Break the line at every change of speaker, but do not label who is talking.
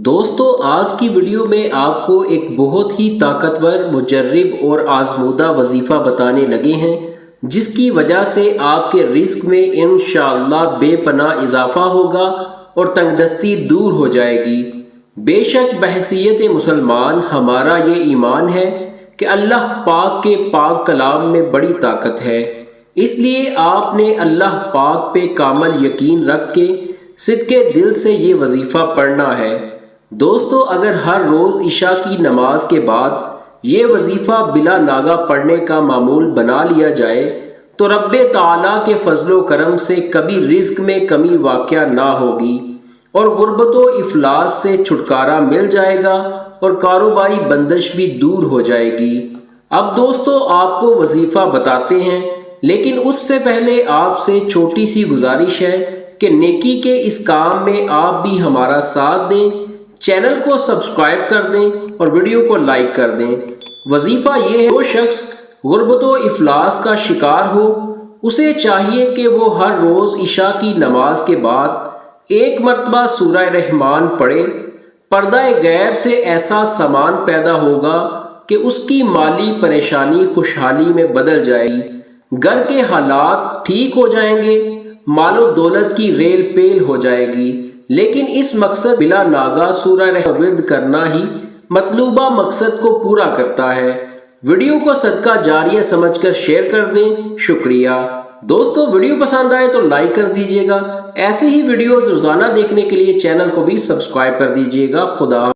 دوستو آج کی ویڈیو میں آپ کو ایک بہت ہی طاقتور، مجرب اور آزمودہ وظیفہ بتانے لگے ہیں جس کی وجہ سے آپ کے رزق میں انشاءاللہ بے پناہ اضافہ ہوگا اور تنگ دستی دور ہو جائے گی۔ بے شک بحیثیت مسلمان ہمارا یہ ایمان ہے کہ اللہ پاک کے پاک کلام میں بڑی طاقت ہے، اس لیے آپ نے اللہ پاک پہ کامل یقین رکھ کے صدقے دل سے یہ وظیفہ پڑھنا ہے۔ دوستو اگر ہر روز عشاء کی نماز کے بعد یہ وظیفہ بلا ناغہ پڑھنے کا معمول بنا لیا جائے تو رب تعالیٰ کے فضل و کرم سے کبھی رزق میں کمی واقع نہ ہوگی اور غربت و افلاس سے چھٹکارا مل جائے گا اور کاروباری بندش بھی دور ہو جائے گی۔ اب دوستو آپ کو وظیفہ بتاتے ہیں، لیکن اس سے پہلے آپ سے چھوٹی سی گزارش ہے کہ نیکی کے اس کام میں آپ بھی ہمارا ساتھ دیں، چینل کو سبسکرائب کر دیں اور ویڈیو کو لائک کر دیں۔ وظیفہ یہ ہے، جو شخص غربت و افلاس کا شکار ہو اسے چاہیے کہ وہ ہر روز عشاء کی نماز کے بعد ایک مرتبہ سورہ رحمان پڑھے۔ پردہ غیب سے ایسا سامان پیدا ہوگا کہ اس کی مالی پریشانی خوشحالی میں بدل جائے گی، گھر کے حالات ٹھیک ہو جائیں گے، مال و دولت کی ریل پیل ہو جائے گی۔ لیکن اس مقصد بلا ناغہ سورہ ورد کرنا ہی مطلوبہ مقصد کو پورا کرتا ہے۔ ویڈیو کو صدقہ جاریہ سمجھ کر شیئر کر دیں۔ شکریہ دوستو، ویڈیو پسند آئے تو لائک کر دیجیے گا۔ ایسے ہی ویڈیوز روزانہ دیکھنے کے لیے چینل کو بھی سبسکرائب کر دیجیے گا۔ خدا